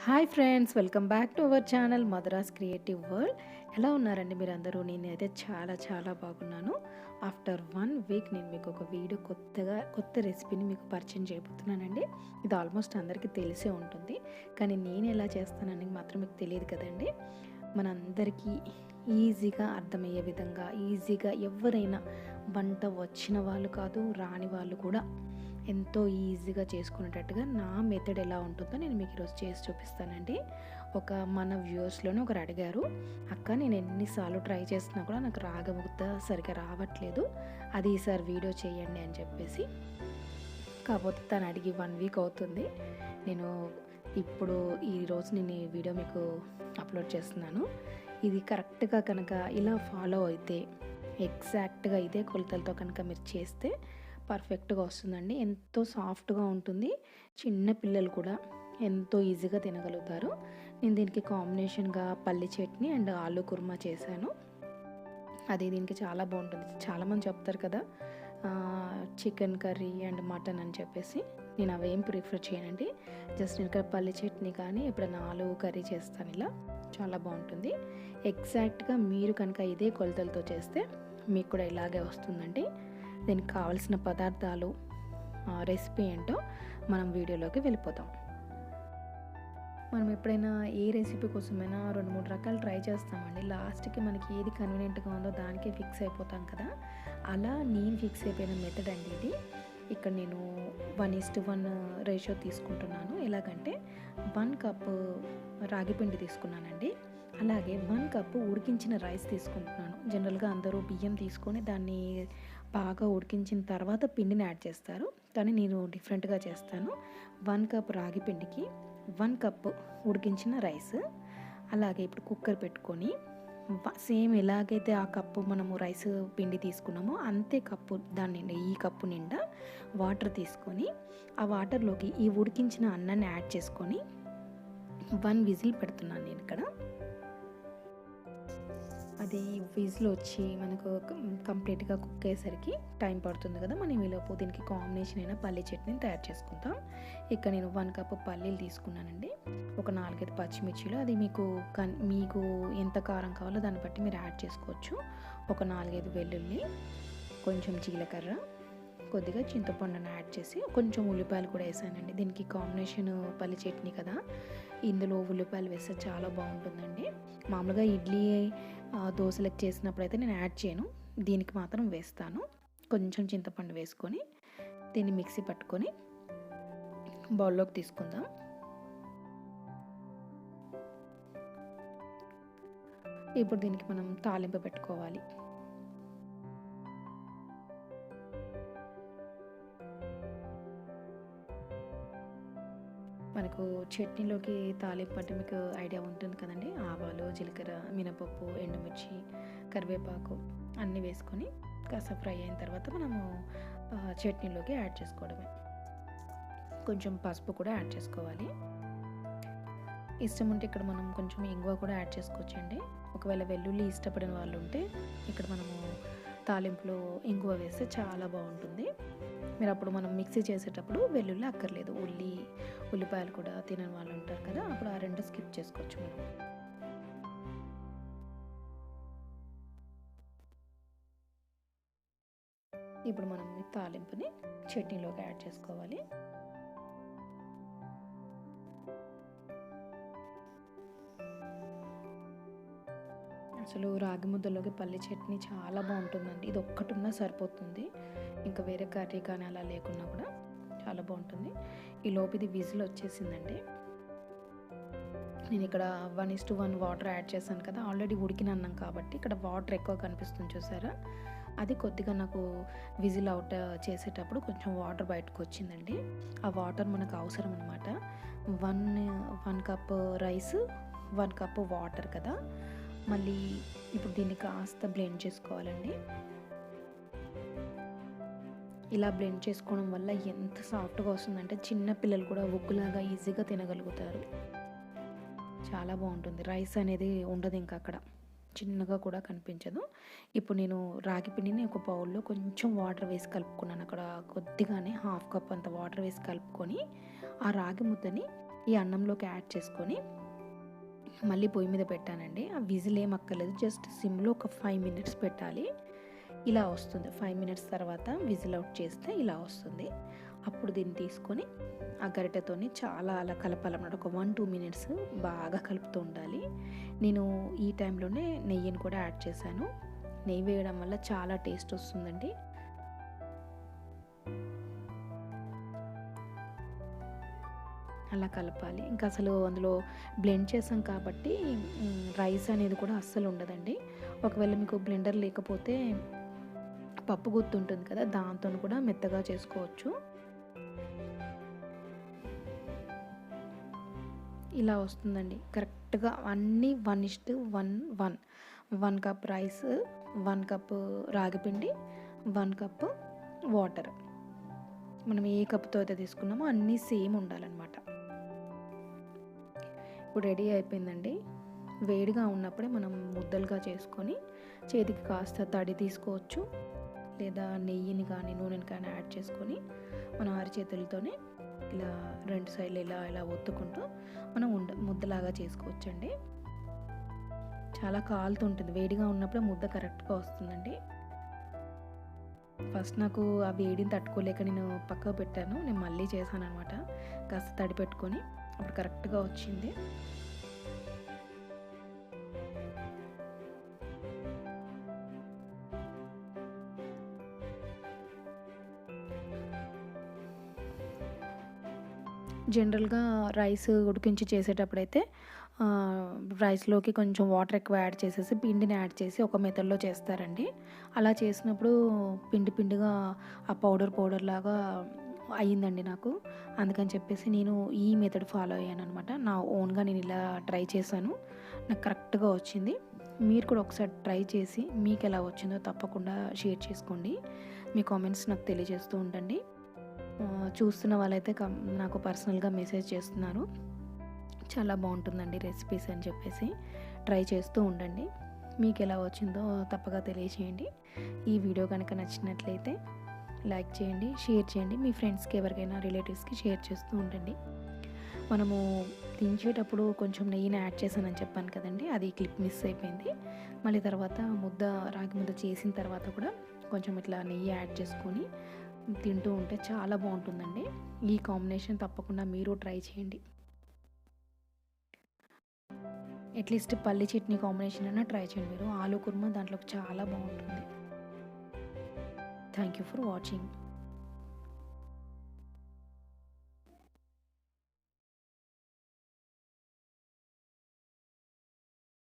Hi friends, welcome back to our channel Madras creative world. ఎలా ఉన్నారండి మీరందరూ? నేనైతే చాలా బాగున్నాను. ఆఫ్టర్ 1 వీక్ నేను మీకు ఒక వీడియో కొత్త రెసిపీని మీకు పరిచయం చేయబోతున్నానండి. ఇది ఆల్మోస్ట్ అందరికీ తెలిసే ఉంటుంది, కానీ నేను ఎలా చేస్తానని మాత్రం మీకు తెలియదు కదండి. మనందరికీ ఈజీగా అర్థమయ్యే విధంగా, ఈజీగా ఎవరైనా వంట వచ్చిన వాళ్ళు కాదు, రాని వాళ్ళు కూడా ఎంతో ఈజీగా చేసుకునేటట్టుగా నా మెథడ్ ఎలా ఉంటుందో నేను మీకు ఈరోజు చేసి చూపిస్తానండి. మన వ్యూవర్స్లోనే ఒకరు అడిగారు, అక్క నేను ఎన్నిసార్లు ట్రై చేస్తున్నా కూడా నాకు రాగముద్ద సరిగ్గా రావట్లేదు, అది ఈసారి వీడియో చేయండి అని చెప్పేసి. కాకపోతే తను అడిగి 1 వీక్ అవుతుంది. నేను ఇప్పుడు ఈరోజు నేను ఈ వీడియో మీకు అప్లోడ్ చేస్తున్నాను. ఇది కరెక్ట్గా కనుక ఇలా ఫాలో అయితే, ఎగ్జాక్ట్గా ఇదే కొలతలతో కనుక మీరు చేస్తే పర్ఫెక్ట్గా వస్తుందండి. ఎంతో సాఫ్ట్గా ఉంటుంది. చిన్న పిల్లలు కూడా ఎంతో ఈజీగా తినగలుగుతారు. నేను దీనికి కాంబినేషన్గా పల్లి చట్నీ అండ్ ఆలూ కుర్మా చేశాను. అది దీనికి చాలా బాగుంటుంది. చాలామంది చెప్తారు కదా చికెన్ కర్రీ అండ్ మటన్ అని చెప్పేసి, నేను అవేం ప్రిఫర్ చేయనండి. జస్ట్ నేను ఇక్కడ పల్లి చట్నీ కానీ ఎప్పుడైనా ఆలూ కర్రీ చేస్తాను. ఇలా చాలా బాగుంటుంది. ఎగ్జాక్ట్గా మీరు కనుక ఇదే కొలతలతో చేస్తే మీకు కూడా ఇలాగే వస్తుందండి. దీనికి కావాల్సిన పదార్థాలు, రెసిపీ ఏంటో మనం వీడియోలోకి వెళ్ళిపోతాం. మనం ఎప్పుడైనా ఏ రెసిపీ కోసమైనా 2-3 రకాలు ట్రై చేస్తామండి. లాస్ట్కి మనకి ఏది కన్వీనియంట్గా ఉందో దానికే ఫిక్స్ అయిపోతాం కదా. అలా నేను ఫిక్స్ అయిపోయిన మెథడ్ అండి ఇది. ఇక్కడ నేను 1:1 రేషియో తీసుకుంటున్నాను. ఎలాగంటే 1 కప్పు రాగి పిండి తీసుకున్నానండి. అలాగే 1 కప్పు ఉడికించిన రైస్ తీసుకుంటున్నాను. జనరల్గా అందరూ బియ్యం తీసుకొని దాన్ని బాగా ఉడికించిన తర్వాత పిండిని యాడ్ చేస్తారు, కానీ నేను డిఫరెంట్గా చేస్తాను. 1 కప్ రాగి పిండికి 1 కప్పు ఉడికించిన రైస్. అలాగే ఇప్పుడు కుక్కర్ పెట్టుకొని సేమ్ ఎలాగైతే ఆ కప్పు మనము రైస్ పిండి తీసుకున్నామో అంతే కప్పు ఈ కప్పు నిండా వాటర్ తీసుకొని ఆ వాటర్లోకి ఈ ఉడికించిన అన్నాన్ని యాడ్ చేసుకొని 1 విజిల్ పెడుతున్నాను నేను ఇక్కడ. అది విజిల్ వచ్చి మనకు కంప్లీట్గా కుక్ అయ్యేసరికి టైం పడుతుంది కదా. మనం ఈలోపు దీనికి కాంబినేషన్ అయినా పల్లీ చట్నీని తయారు చేసుకుంటాం. ఇక్కడ నేను 1 కప్పు పల్లీలు తీసుకున్నానండి. ఒక 4-5 పచ్చిమిర్చిలు, అది మీకు ఎంత కారం కావాలో దాన్ని బట్టి మీరు యాడ్ చేసుకోవచ్చు. ఒక 4-5 వెల్లుల్లి, కొంచెం జీలకర్ర, కొద్దిగా చింతపండును యాడ్ చేసి కొంచెం ఉల్లిపాయలు కూడా వేసానండి. దీనికి కాంబినేషన్ పల్లి చట్నీ కదా, ఇందులో ఉల్లిపాయలు వేస్తే చాలా బాగుంటుందండి. మామూలుగా ఇడ్లీ దోశలకు చేసినప్పుడు అయితే నేను యాడ్ చేయను, దీనికి మాత్రం వేస్తాను. కొంచెం చింతపండు వేసుకొని దీన్ని మిక్సీ పట్టుకొని బౌల్లోకి తీసుకుందాం. ఇప్పుడు దీనికి మనం తాలింపు పెట్టుకోవాలి. మనకు చట్నీలోకి తాలింపు అంటే మీకు ఐడియా ఉంటుంది కదండి. ఆవాలు, జీలకర్ర, మినపప్పు, ఎండుమిర్చి, కరివేపాకు అన్నీ వేసుకొని కాస్త ఫ్రై అయిన తర్వాత మనము చట్నీలోకి యాడ్ చేసుకోవడమే. కొంచెం పసుపు కూడా యాడ్ చేసుకోవాలి. ఇష్టం ఉంటే ఇక్కడ మనం కొంచెం ఇంగువ కూడా యాడ్ చేసుకోవచ్చండి. ఒకవేళ వెల్లుల్లి ఇష్టపడిన వాళ్ళు ఉంటే ఇక్కడ మనము తాలింపులో ఇంగువ వేస్తే చాలా బాగుంటుంది. మీరు అప్పుడు మనం మిక్సీ చేసేటప్పుడు వెల్లుల్లి అక్కర్లేదు. ఉల్లిపాయలు కూడా తినని వాళ్ళు ఉంటారు కదా, అప్పుడు ఆ 2 స్కిప్ చేసుకోవచ్చు మనం. ఇప్పుడు మనం ఈ తాలింపుని చట్నీలోకి యాడ్ చేసుకోవాలి. అసలు రాగి ముద్దలోకి పల్లి చట్నీ చాలా బాగుంటుందండి. ఇది ఒక్కటి ఉన్నా సరిపోతుంది, ఇంకా వేరే కర్రీ కానీ అలా లేకున్నా కూడా చాలా బాగుంటుంది. ఈ లోపు ఇది విజిల్ వచ్చేసిందండి. నేను ఇక్కడ 1:1 వాటర్ యాడ్ చేశాను కదా, ఆల్రెడీ ఉడికిన అన్నం కాబట్టి ఇక్కడ వాటర్ ఎక్కువ కనిపిస్తుంది చూసారా. అది కొద్దిగా నాకు విజిల్ అవుట్ చేసేటప్పుడు కొంచెం వాటర్ బయటకు వచ్చిందండి. ఆ వాటర్ మనకు అవసరం అనమాట. 1 కప్ రైస్, 1 కప్ వాటర్ కదా. మళ్ళీ ఇప్పుడు దీన్ని కాస్త బ్లెండ్ చేసుకోవాలండి. ఇలా బ్లెండ్ చేసుకోవడం వల్ల ఎంత సాఫ్ట్గా వస్తుందంటే చిన్న పిల్లలు కూడా ఉగ్గులాగా ఈజీగా తినగలుగుతారు. చాలా బాగుంటుంది. రైస్ అనేది ఉండదు ఇంకా అక్కడ, చిన్నగా కూడా కనిపించదు. ఇప్పుడు నేను రాగి పిండిని ఒక బౌల్లో కొంచెం వాటర్ వేసి కలుపుకున్నాను. అక్కడ కొద్దిగానే 1/2 కప్ అంత వాటర్ వేసి కలుపుకొని ఆ రాగి ముద్దని ఈ అన్నంలోకి యాడ్ చేసుకొని మళ్ళీ పొయ్యి మీద పెట్టానండి. ఆ విజిల్ ఏం అక్కర్లేదు, జస్ట్ సిమ్లో ఒక 5 మినిట్స్ పెట్టాలి. ఇలా వస్తుంది. 5 మినిట్స్ తర్వాత విజిల్ అవుట్ చేస్తే ఇలా వస్తుంది. అప్పుడు దీన్ని తీసుకొని ఆ గరిటెతోని చాలా అలా కలపాలన్నమాట. ఒక 1-2 మినిట్స్ బాగా కలుపుతూ ఉండాలి. నేను ఈ టైంలోనే నెయ్యిని కూడా యాడ్ చేశాను. నెయ్యి వేయడం వల్ల చాలా టేస్ట్ వస్తుందండి. అలా కలపాలి. ఇంకా అసలు అందులో బ్లెండ్ చేసాం కాబట్టి రైస్ అనేది కూడా అస్సలు ఉండదండి. ఒకవేళ మీకు బ్లెండర్ లేకపోతే పప్పు గుత్తి ఉంటుంది కదా, దాంతో కూడా మెత్తగా చేసుకోవచ్చు. ఇలా వస్తుందండి కరెక్ట్గా అన్నీ 1:1:1. 1 కప్ రైస్, 1 కప్ రాగిపిండి, 1 కప్ వాటర్. మనం ఏ కప్తో అయితే తీసుకున్నామో అన్నీ సేమ్ ఉండాలన్నమాట. ఇప్పుడు రెడీ అయిపోయిందండి. వేడిగా ఉన్నప్పుడే మనం ముద్దలుగా చేసుకొని చేతికి కాస్త తడి తీసుకోవచ్చు, లేదా నెయ్యిని కానీ నూనెని కానీ యాడ్ చేసుకొని మన అరచేతులతోనే ఇలా 2 సైడ్లు ఇలా ఒత్తుకుంటూ మనం ముద్దలాగా చేసుకోవచ్చండి. చాలా కాలుతుంటుంది. వేడిగా ఉన్నప్పుడే ముద్ద కరెక్ట్గా వస్తుందండి. ఫస్ట్ నాకు ఆ వేడిని తట్టుకోలేక నేను పక్కకు పెట్టాను. నేను మళ్ళీ చేశాను అనమాట. కాస్త తడి పెట్టుకొని అప్పుడు కరెక్ట్గా వచ్చింది. జనరల్గా రైస్ ఉడికించి చేసేటప్పుడైతే రైస్లోకి కొంచెం వాటర్ ఎక్కువ యాడ్ చేసేసి పిండిని యాడ్ చేసి ఒక మెథడ్లో చేస్తారండి. అలా చేసినప్పుడు పిండిగా ఆ పౌడర్ లాగా అయ్యిందండి నాకు. అందుకని చెప్పేసి నేను ఈ మెథడ్ ఫాలో అయ్యాను అనమాట. నా ఓన్గా నేను ఇలా ట్రై చేశాను. నాకు కరెక్ట్గా వచ్చింది. మీరు కూడా ఒకసారి ట్రై చేసి మీకు ఎలా వచ్చిందో తప్పకుండా షేర్ చేసుకోండి. మీ కామెంట్స్ నాకు తెలియజేస్తూ ఉండండి. చూస్తున్న వాళ్ళైతే నాకు పర్సనల్గా మెసేజ్ చేస్తున్నారు, చాలా బాగుంటుందండి రెసిపీస్ అని చెప్పేసి. ట్రై చేస్తూ ఉండండి. మీకు ఎలా వచ్చిందో తప్పగా తెలియచేయండి. ఈ వీడియో కనుక నచ్చినట్లయితే లైక్ చేయండి, షేర్ చేయండి. మీ ఫ్రెండ్స్కి ఎవరికైనా రిలేటివ్స్కి షేర్ చేస్తూ ఉండండి. మనము దించేటప్పుడు కొంచెం నెయ్యిని యాడ్ చేశానని చెప్పాను కదండి, అది క్లిప్ మిస్ అయిపోయింది. మళ్ళీ తర్వాత రాగి ముద్ద చేసిన తర్వాత కూడా కొంచెం ఇట్లా నెయ్యి యాడ్ చేసుకొని తింటూ ఉంటే చాలా బాగుంటుందండి. ఈ కాంబినేషన్ తప్పకుండా మీరు ట్రై చేయండి. అట్లీస్ట్ పల్లి చట్నీ కాంబినేషన్ అయినా ట్రై చేయండి మీరు. ఆలు కుర్మా దాంట్లోకి చాలా బాగుంటుంది. Thank you for watching.